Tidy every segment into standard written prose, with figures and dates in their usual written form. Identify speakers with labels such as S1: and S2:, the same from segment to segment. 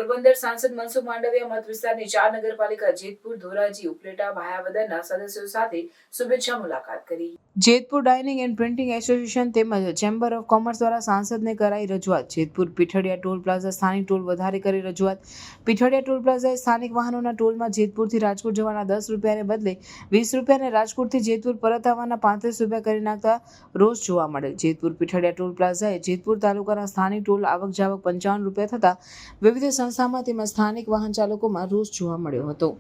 S1: પોરબંદર સાંસદ મનસુખ માંડવિયા મત વિસ્તારની 4 નગરપાલિકા જેતપુર, ધોરાજી, ઉપલેટા, ભાયાવદરના સદસ્યો સાથે શુભેચ્છા મુલાકાત કરી। Jetpur dining and printing association તેમજ ચેમ્બર ઓફ કોમર્સ દ્વારા સાંસદને કરાઈ રજૂઆત। જેતપુર પીઠડિયા ટોલ પ્લાઝા સ્થાનિક ટોલ વધારે કરી રજૂઆત। પીઠડિયા ટોલ પ્લાઝાએ સ્થાનિક વાહનોના ટોલમાં જેતપુરથી રાજકોટ જવાના 10 રૂપિયાને બદલે 20 રૂપિયા અને રાજકોટથી જેતપુર પરત આવવાના 35 રૂપિયા કરી નાખતા રોષ જોવા મળેલ। જેતપુર પીઠડિયા ટોલ પ્લાઝાએ જેતપુર તાલુકાના સ્થાનિક ટોલ આવક જાવક 55 રૂપિયા થતા વિવિધ સંસ્થામાં તેમજ સ્થાનિક વાહન ચાલકોમાં રોષ જોવા મળ્યો હતો।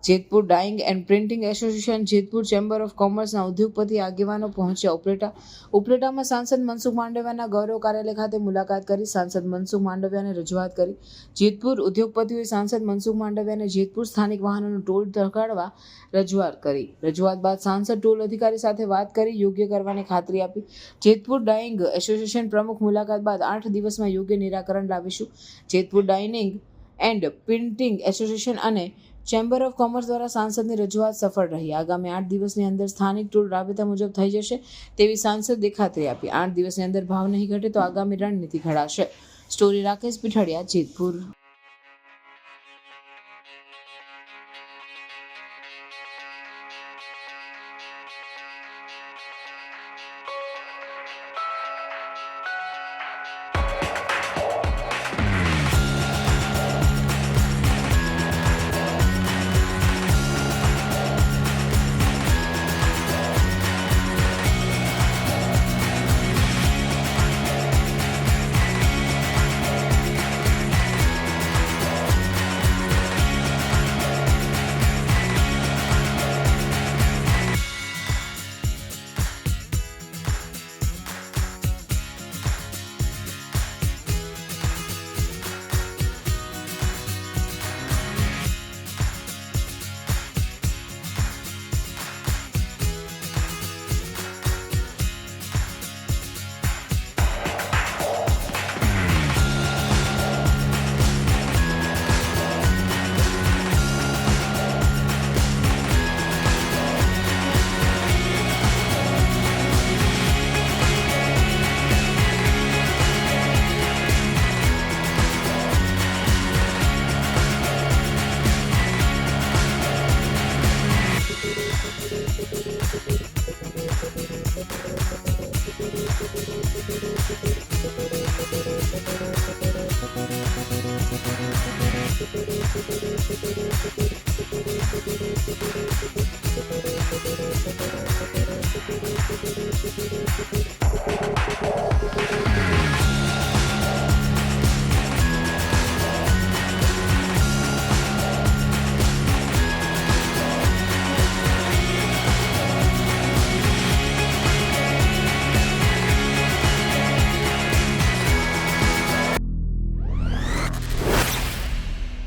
S1: Jetpur dyeing and printing association, Jetpur chamber of કોમર્સના ઉદ્યોગપતિ આગેવાનો પહોંચ્યા ઉપલેટામાં સાંસદ મનસુખ માંડવિયાના ગૌરવ કાર્યાલય ખાતે મુલાકાત કરી સાંસદ મનસુખ માંડવિયાને રજૂઆત કરી। જેતપુર ઉદ્યોગપતિઓએ સાંસદ મનસુખ માંડવિયાને જેતપુર સ્થાનિક વાહનોનો ટોલ ઘટાડવા રજૂઆત કરી। રજૂઆત બાદ સાંસદ ટોલ અધિકારી સાથે વાત કરી યોગ્ય કરવાની ખાતરી આપી। જેતપુર ડાઇંગ એસોસિએશન પ્રમુખ મુલાકાત બાદ 8 દિવસમાં યોગ્ય નિરાકરણ લાવીશું। Jetpur dining and printing association અને ચેમ્બર ઓફ કોમર્સ દ્વારા સાંસદની રજૂઆત સફળ રહી। આગામી 8 દિવસની અંદર સ્થાનિક ટોલ રાબેતા મુજબ થઈ જશે તેવી સાંસદે ખાતરી આપી। 8 દિવસની અંદર ભાવ નહીં ઘટે તો આગામી રણનીતિ ઘડાશે। સ્ટોરી રાકેશ પીઠડિયા, જેતપુર।